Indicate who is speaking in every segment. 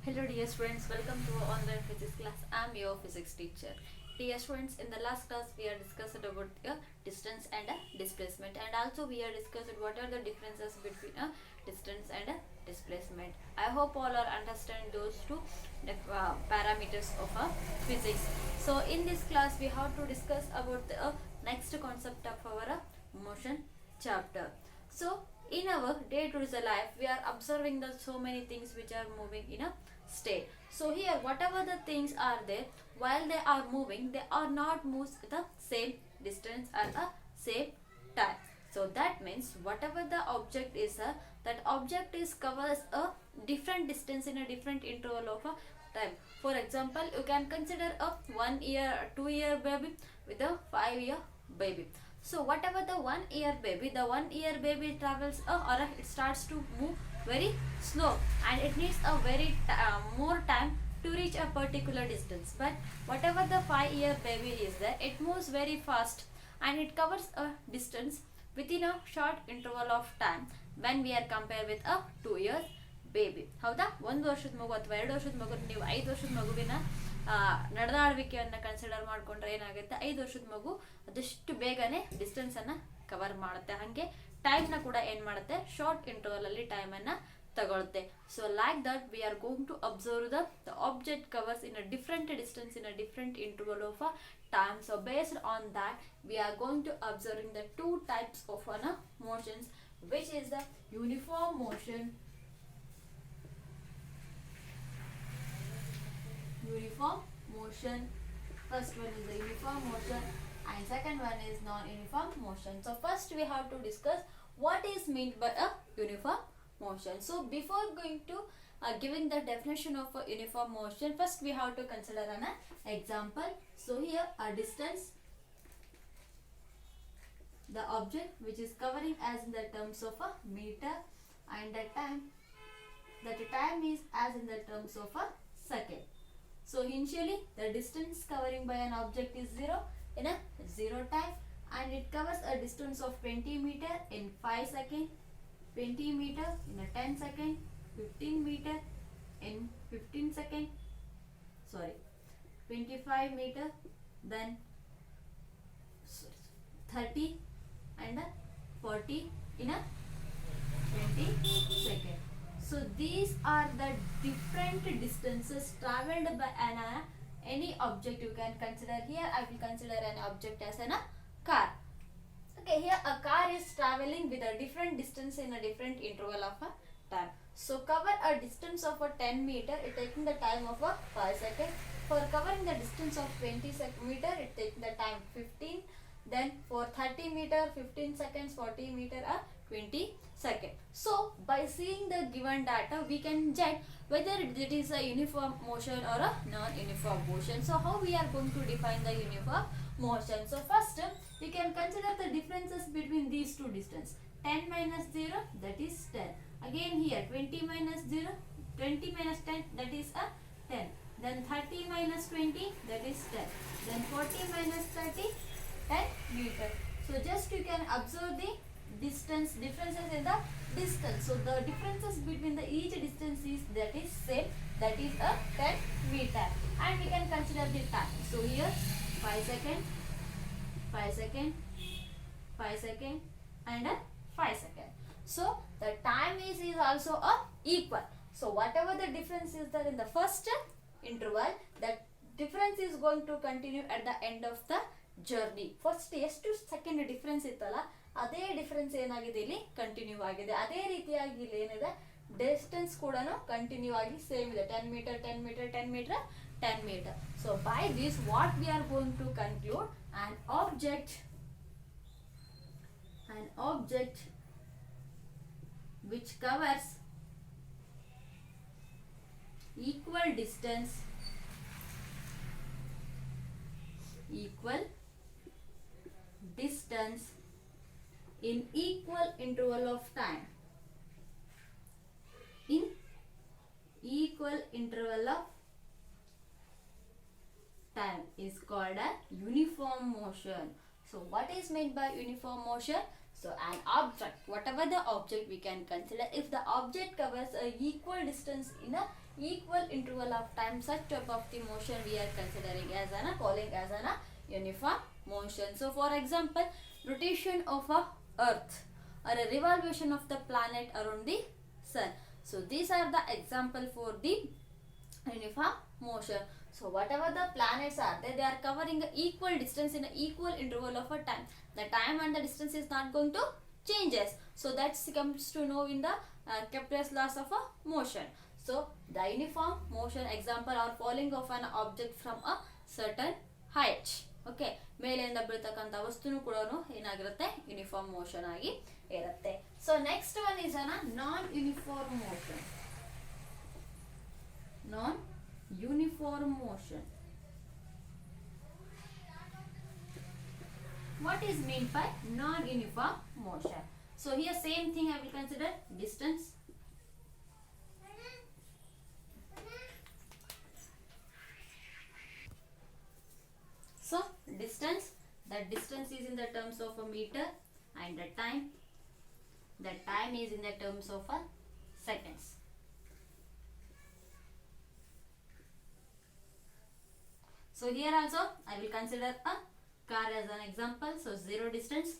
Speaker 1: Hello dear students, welcome to our online physics class. I am your physics teacher. Dear students, in the last class we have discussed about distance and displacement, and also we have discussed what are the differences between distance and displacement. I hope all are understand those two parameters of physics. So in this class we have to discuss about the next concept of our motion chapter. So in our day-to-day life we are observing the so many things which are moving in a state. So here whatever the things are there, while they are moving, they are not moved at the same distance at the same time. So that means whatever the object is, that object is covers a different distance in a different interval of a time. For example, you can consider a 1 year, 2 year baby with a 5 year baby. So whatever the 1 year baby, the 1 year baby travels or it starts to move very slow, and it needs a very more time to reach a particular distance. But whatever the 5 year baby is there, it moves very fast and it covers a distance within a short interval of time when we are compared with a 2 years baby ಹೌದಾ. ಒಂದು ವರ್ಷದ ಮಗು ಅಥವಾ 2 ವರ್ಷದ ಮಗು ನೀವು 5 ವರ್ಷದ ಮಗುವಿನ ನಡೆದಾಡುವಿಕೆಯನ್ನು ಕನ್ಸಿಡರ್ ಮಾಡಿಕೊಂಡ್ರೆ ಏನಾಗುತ್ತೆ, 5 ವರ್ಷದ ಮಗು ಅದಷ್ಟು ಬೇಗನೆ ಡಿಸ್ಟೆನ್ಸ್ ಅನ್ನ ಕವರ್ ಮಾಡುತ್ತೆ. ಹಾಗೆ ಟೈಮ್ನ ಕೂಡ ಏನು ಮಾಡುತ್ತೆ, ಶಾರ್ಟ್ ಇಂಟರ್ವಲ್ ಅಲ್ಲಿ ಟೈಮನ್ನು ತಗೊಳುತ್ತೆ. So like that we are going to observe the object covers in a different distance in a different interval of time. So based on that we are going to observing the two types of motions, which is the uniform motion, first one is the uniform motion and second one is non-uniform motion. So first we have to discuss what is meant by a uniform motion. So before going to giving the definition of a uniform motion, first we have to consider an example. So here a distance, the object which is covering as in the terms of a meter, and the time, that time is as in the terms of a second. So initially the distance covering by an object is 0 in a 0 time, and it covers a distance of 20 meter in 5 seconds, 20 meter in a 10 seconds, 15 meter in 15 seconds, 25 meter, then 30 and 40 in a 20 seconds. So these are the different distances traveled by any object. You can consider here, I will consider an object as a car. Okay, here a car is traveling with a different distance in a different interval of a time. So cover a distance of a 10 meter, it taking the time of a 5 seconds. For covering the distance of 20 meter, it taking the time 15. Then for 30 meter 15 seconds, 40 meter 20 seconds. So by seeing the given data we can judge whether it is a uniform motion or a non-uniform motion. So how we are going to define the uniform motion? So first we can consider the differences between these two distance. 10 minus 0, that is 10. Again here 20 minus 0, 20 minus 10, that is a 10. Then 30 minus 20, that is 10. Then 40 minus 30, 10 meter. So just you can observe the differences in the distance. So the differences between the each distance is that is same, that is a 10 meter. And we can consider the time. So here 5 second, 5 second, 5 second and 5 second. So the time is also equal. So whatever the difference is there in the first interval, that difference is going to continue at the end of the journey. First ಎಷ್ಟು second difference ಇತ್ತಲ್ಲ, ಅದೇ difference ಏನಾಗಿದೆ ಇಲ್ಲಿ continue ಆಗಿದೆ. ಅದೇ ರೀತಿಯಾಗಿ ಇಲ್ಲಿ ಏನಿದೆ, ಡಿಸ್ಟೆನ್ಸ್ ಕೂಡ ಕಂಟಿನ್ಯೂ ಆಗಿ ಸೇಮ್ ಇದೆ, 10 metre 10 metre 10 metre 10 metre. So by this what we are going to conclude, an object which covers equal distance in equal interval of time, is called a uniform motion. So what is meant by uniform motion? So an object, whatever the object we can consider, if the object covers a equal distance in a equal interval of time, such type of the motion we are considering as an calling as an uniform motion. So for example, rotation of a earth or a revolution of the planet around the sun. So these are the example for the uniform motion. So whatever the planets are there, they are covering a equal distance in an equal interval of a time. The time and the distance is not going to changes. So that comes to know in the Kepler's laws of a motion. So the uniform motion example are falling of an object from a certain height. Okay, ಮೇಲಿಂದ ಬೀಳ್ತಕ್ಕಂಥ ವಸ್ತುನು ಕೂಡ ಏನಾಗಿರುತ್ತೆ, uniform motion ಆಗಿ ಇರುತ್ತೆ. So next one is ಅನ ನಾನ್ uniform motion. Non uniform motion. What is meant by non-uniform motion? So here same thing I will consider distance. So distance, that distance is in the terms of a meter, and the time is in the terms of a seconds. So here also I will consider a car as an example. So 0 distance,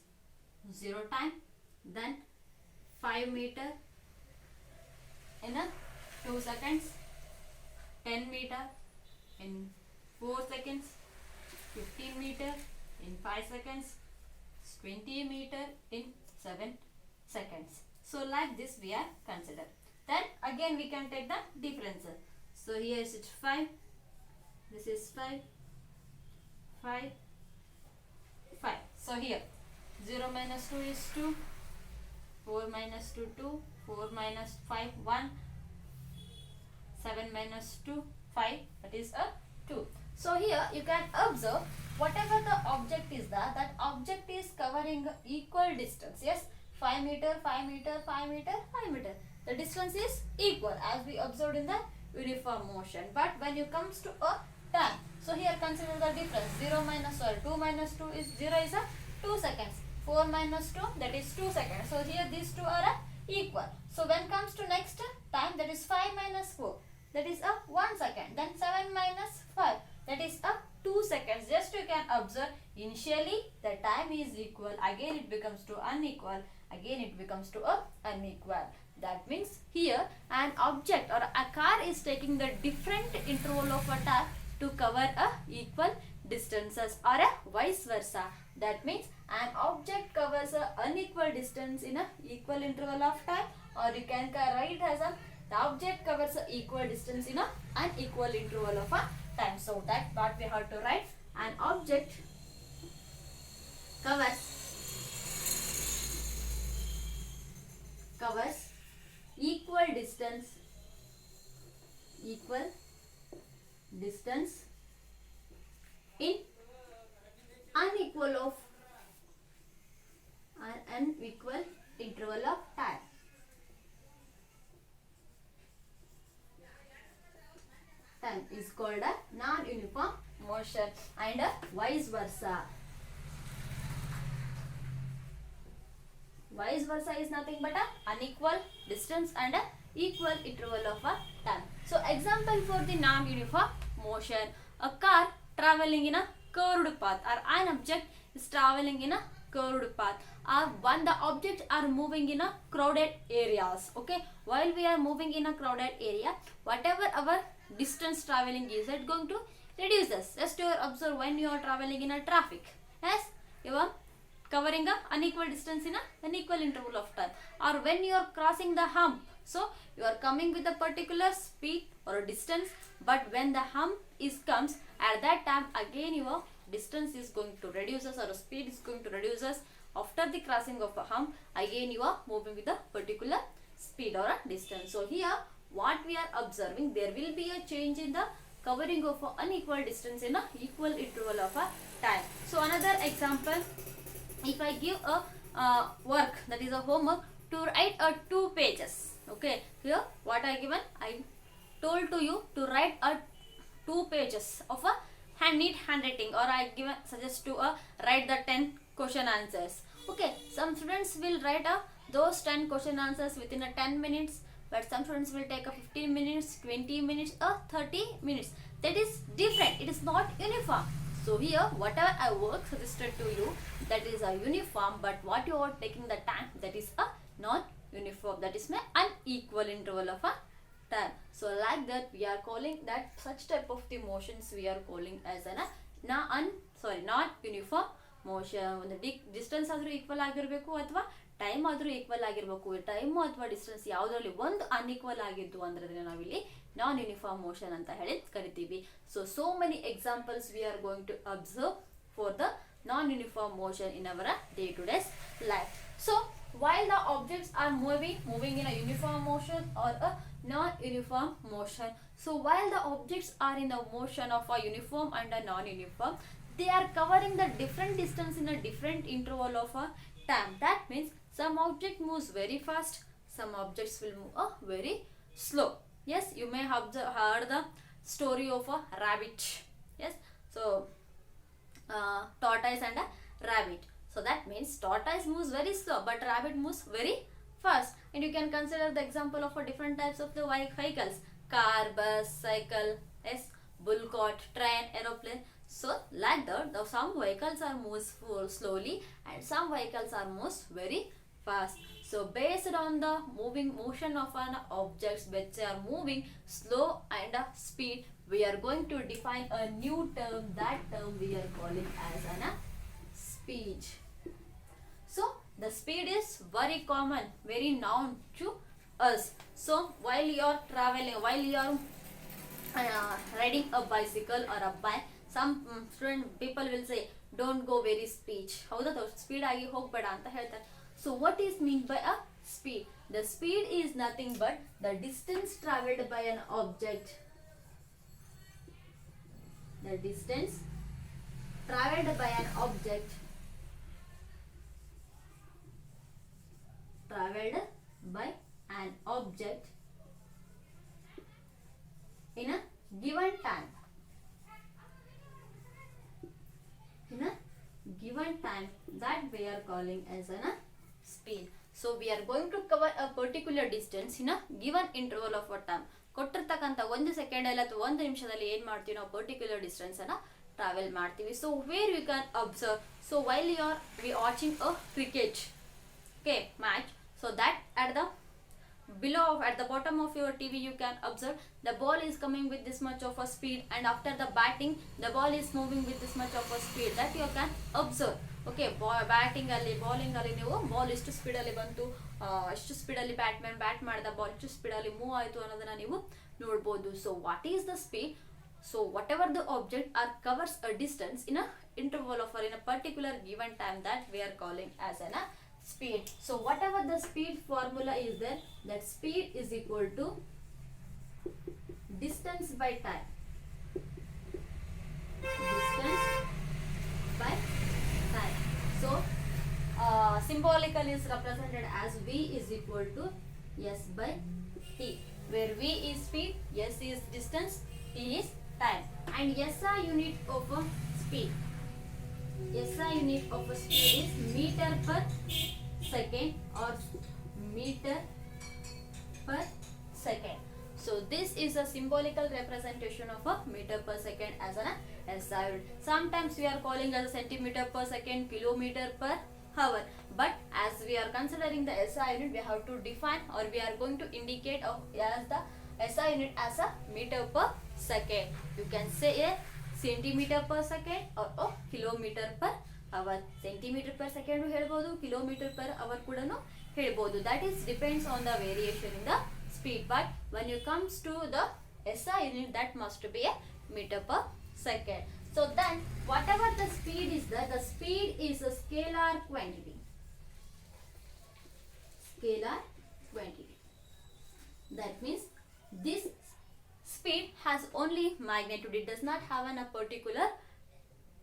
Speaker 1: 0 time, then 5 meter in a 2 seconds, 10 meter in 4 seconds, 15 meter in 5 seconds, 20 meter in 7 seconds. So like this we are consider. Then again we can take the differences. So here is it 5, this is 5, 5, 5. So here 0 minus 2 is 2, 4 minus 2 2, 4 minus 5 1, 7 minus 2 5, that is a 2. So here you can observe whatever the object is that object is covering equal distance. Yes, 5 meter, 5 meter, 5 meter, 5 meter. The distance is equal as we observed in the uniform motion. But when you comes to a time, so here consider the difference. 2 minus 2 is 0 is a 2 seconds. 4 minus 2, that is 2 seconds. So here these two are equal. So when comes to next time, that is 5 minus 4, that is a 1 second. Then 7 minus 5, that is a 2 seconds. Just you can observe, initially the time is equal, again it becomes to unequal, again it becomes to a unequal. That means here an object or a car is taking the different interval of a time to cover a equal distances, or a vice versa. That means an object covers a unequal distance in a equal interval of time, or you can write as a the object covers a equal distance in a unequal interval of a time. So that what we have to write, an object covers equal distance in unequal interval of time. Time is called a non-uniform motion, and vice versa. Vice versa is nothing but a unequal distance and a equal interval of a time. So example for the non-uniform motion, a car traveling in a curved path, or an object is traveling in a curved path, or when the objects are moving in a crowded areas. Okay, while we are moving in a crowded area, whatever our distance traveling is, it going to reduce us. Just to observe when you are traveling in a traffic, yes, you are covering a unequal distance in a unequal interval of time, or when you are crossing the hump, so you are coming with a particular speed or a distance, but when the hump comes, at that time again your distance is going to reduce us, or speed is going to reduce us. After the crossing of a hump, again you are moving with a particular speed or a distance. So here what we are observing, there will be a change in the covering of a unequal distance in a equal interval of a time. So another example, if I give a work, that is a homework, to write 2 pages. Okay, here what I given, I told to you to write 2 pages of a neat handwriting, or I given suggest to write the 10 question answers. Okay, some students will write those 10 question answers within a 10 minutes, but some students will take a 15 minutes, 20 minutes or 30 minutes. That is different. It is not uniform. So here, whatever I work suggested to you, that is a uniform, but what you are taking the time, that is a non-uniform. That is my unequal interval of a time. So like that, we are calling that such type of the motions we are calling as an not uniform motion. ಒಂದು distance ಆದರೂ equal ಆಗಿರಬೇಕು ಅಥವಾ time ಆದರೂ equal ಆಗಿರಬೇಕು. Time ಅಥವಾ distance ಯಾವುದರಲ್ಲಿ ಒಂದು unequal ಆಗಿದ್ದು ಅಂದ್ರೆ ನಾವಿಲ್ಲಿ ನಾನ್ ಯೂನಿಫಾರ್ಮ್ ಮೋಷನ್ ಅಂತ ಹೇಳಿ ಕರಿತೀವಿ. So many examples we are going to observe for the non-uniform motion in our day-to-day life. So while the objects are moving in a uniform motion or a non-uniform motion. So while the objects are in the motion of a uniform and a non-uniform, they are covering the different distance in a different interval of a time. That means some object moves very fast, some objects will move very slow. Yes, you may have heard the story of a rabbit. Yes, so tortoise and a rabbit. So that means tortoise moves very slow, but rabbit moves very fast. And you can consider the example of a different types of the vehicles: car, bus, cycle, yes, bull cart, train, aeroplane. So like that, some vehicles are moves slowly and some vehicles are moves very fast. So based on the motion of an objects which are moving slow and speed, we are going to define a new term. That term we are calling as an speed. So the speed is very common, very known to us. So while you are traveling, while you are riding a bicycle or a bike, some people will say don't go very speed. ಹೌದಾ, speed ಆಗಿ ಹೋಗಬೇಡ ಅಂತ ಹೇಳ್ತಾರೆ. So what is meant by a speed? The speed is nothing but the distance traveled by an object. The distance traveled by an object in a given time. In a given time, that we are calling as a speed. So we are going to cover a particular distance in a given interval of a time. ಕೊಟ್ಟಿರ್ತಕ್ಕಂಥ 1 ಸೆಕೆಂಡಲ್ಲಿ ಅಥವಾ 1 ನಿಮಿಷದಲ್ಲಿ ಏನು ಮಾಡ್ತೀವಿ ನಾವು particular ಡಿಸ್ಟೆನ್ಸನ್ನು travel ಮಾಡ್ತೀವಿ. So where you can observe, so while you are watching a cricket match, so that at the bottom of your TV you can observe the ball is coming with this much of a speed, and after the batting the ball is moving with this much of a speed, that you can observe. Okay, batting ಅಲ್ಲಿ bowling ಅಲ್ಲಿ ನೀವು ball ಎಷ್ಟು speed ಅಲ್ಲಿ ಬಂತು, ಎಷ್ಟು speed ಅಲ್ಲಿ Batman bat ಮಾಡಿದ ball ಎಷ್ಟು ಸ್ಪೀಡ್ ಅಲ್ಲಿ ಮೂವ್ ಆಯಿತು ಅನ್ನೋದನ್ನ ನೀವು ನೋಡಬಹುದು. So what is the speed? So whatever the object covers a distance in a interval of or in a particular given time, that we are calling as an speed. So whatever the speed formula is there, that speed is equal to distance by time. Distance by time. So symbolically is represented as V is equal to S by T, where V is speed, S is distance, T is time. And SI unit of a speed, SI unit of a speed is meter per second or meter per second. So this is a symbolical representation of a meter per second as an SI unit. Sometimes we are calling as centimeter per second, kilometer per hour, but as we are considering the SI unit, we have to define, or we are going to indicate as the SI unit as a meter per second. You can say a centimeter per second or a kilometer per hour. Centimeter per second ಹೇಳ್ಬೋದು, kilometer per hour ಕೂಡ ಹೇಳ್ಬೋದು. That is depends on the variation in the speed. But when you comes to the SI unit, that must be a meter per second. So then whatever the speed is there, the speed is a scalar quantity. Scalar quantity. That means this speed has only magnitude, it does not have a particular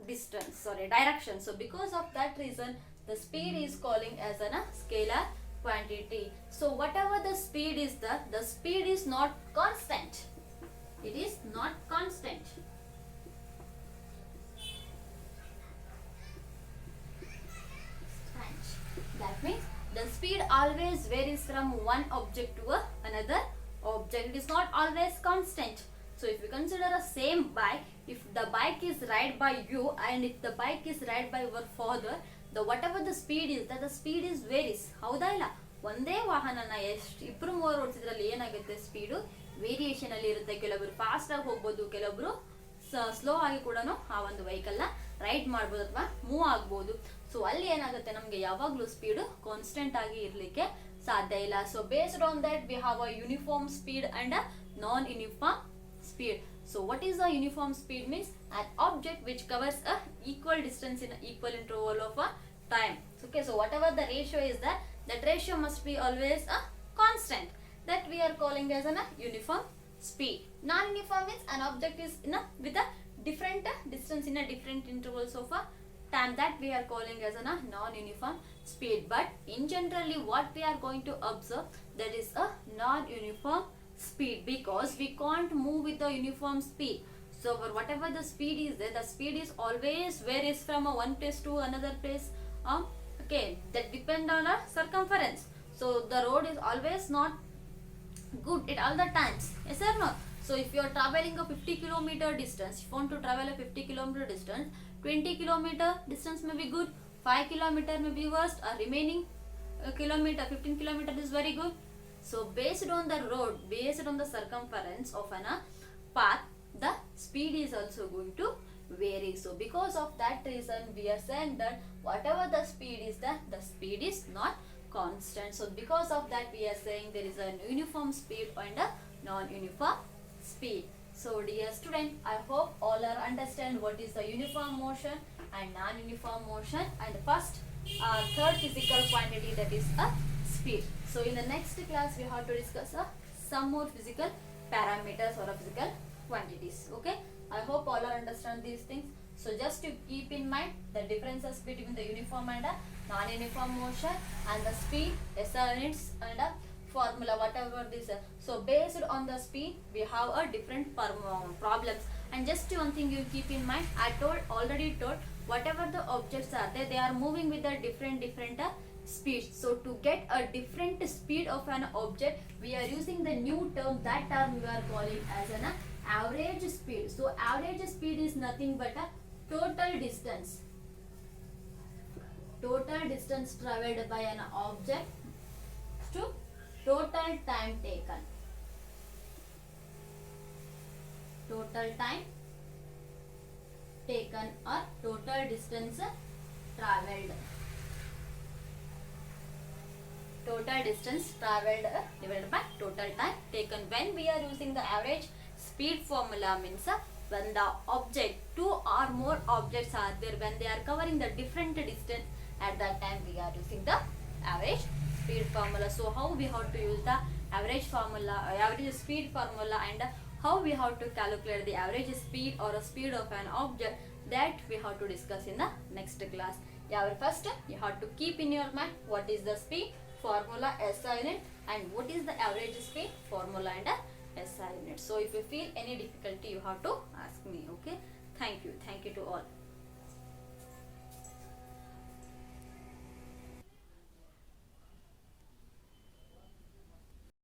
Speaker 1: distance, direction. So because of that reason, the speed is calling as a scalar quantity. So whatever the speed is there, the speed is not constant. It is not constant. That means the speed always varies from one object to another object. It is not always constant. So if you consider a same bike, if the bike is ride by you and if the bike is ride by your father, the whatever the speed is, that the speed is varies. ಹೌದಾ ಇಲ್ಲ? ಒಂದೇ ವಾಹನನ ಎಷ್ಟು ಇಬ್ರು ಮೂವರು ಓಡಿಸಿದ್ರಲ್ಲಿ ಏನಾಗುತ್ತೆ, speed variation ಅಲ್ಲಿ ಇರುತ್ತೆ. ಕೆಲವೊಬ್ರು ಫಾಸ್ಟ್ ಆಗಿ ಹೋಗ್ಬೋದು, ಕೆಲವೊಬ್ರು ಸ್ಲೋ ಆಗಿ ಕೂಡ ಆ ಒಂದು ವೆಹಿಕಲ್ ನ ರೈಡ್ ಮಾಡ್ಬೋದು ಅಥವಾ ಮೂವ್ ಆಗ್ಬೋದು. ಸೊ ಅಲ್ಲಿ ಏನಾಗುತ್ತೆ, ನಮ್ಗೆ ಯಾವಾಗ್ಲೂ ಸ್ಪೀಡ್ ಕಾನ್ಸ್ಟೆಂಟ್ ಆಗಿ ಇರ್ಲಿಕ್ಕೆ ಸಾಧ್ಯ ಇಲ್ಲ. So based on that we have a uniform speed and a non uniform speed. So what is a uniform speed? Means an object which covers a equal distance in an equal interval of a time. Okay, so whatever the ratio is that ratio must be always a constant. That we are calling as a uniform speed. Non-uniform means an object is in a with a different distance in a different intervals of a time. That we are calling as a non-uniform speed. But in generally what we are going to observe, that is a non-uniform speed, because we can't move with a uniform speed. So for whatever the speed is there, the speed is always varies from a one place to another place. Okay, that depend on a circumference. So the road is always not good at all the times. Yes or no? So if you are traveling a 50 kilometer distance, if you want to travel a 50 kilometer distance, 20 kilometer distance may be good, 5 kilometer may be worst, or remaining kilometer 15 kilometer is very good. So based on the road, based on the circumference of an path, the speed is also going to vary. So because of that reason, we are saying that whatever the speed is, the speed is not constant. So because of that, we are saying there is a uniform speed and a non-uniform speed. So dear student, I hope all are understand what is the uniform motion and non-uniform motion, and first third physical quantity, that is a speed. So in the next class we have to discuss some more physical parameters or physical quantities. Okay, I hope all are understand these things. So just to keep in mind the differences between the uniform and non-uniform motion, and the speed, SI units, and formula, whatever this. So based on the speed we have a different problems. And just one thing you keep in mind, I already told whatever the objects are there, they are moving with a different speed. So to get a different speed of an object, we are using the new term. That term we are calling as an average speed. So average speed is nothing but a total distance traveled by an object to total time taken. Total time taken or total distance traveled. Total distance traveled divided by total time taken. When we are using the average speed formula, means when the object, two or more objects are there, when they are covering the different distance, at that time we are using the average speed formula. So how we have to use the average formula, average speed formula, and how we have to calculate the average speed or a speed of an object, that we have to discuss in the next class. First you have to keep in your mind what is the speed formula, SI unit, and what is the average speed formula and SI unit. So if you feel any difficulty, you have to ask me. Okay, thank you to all.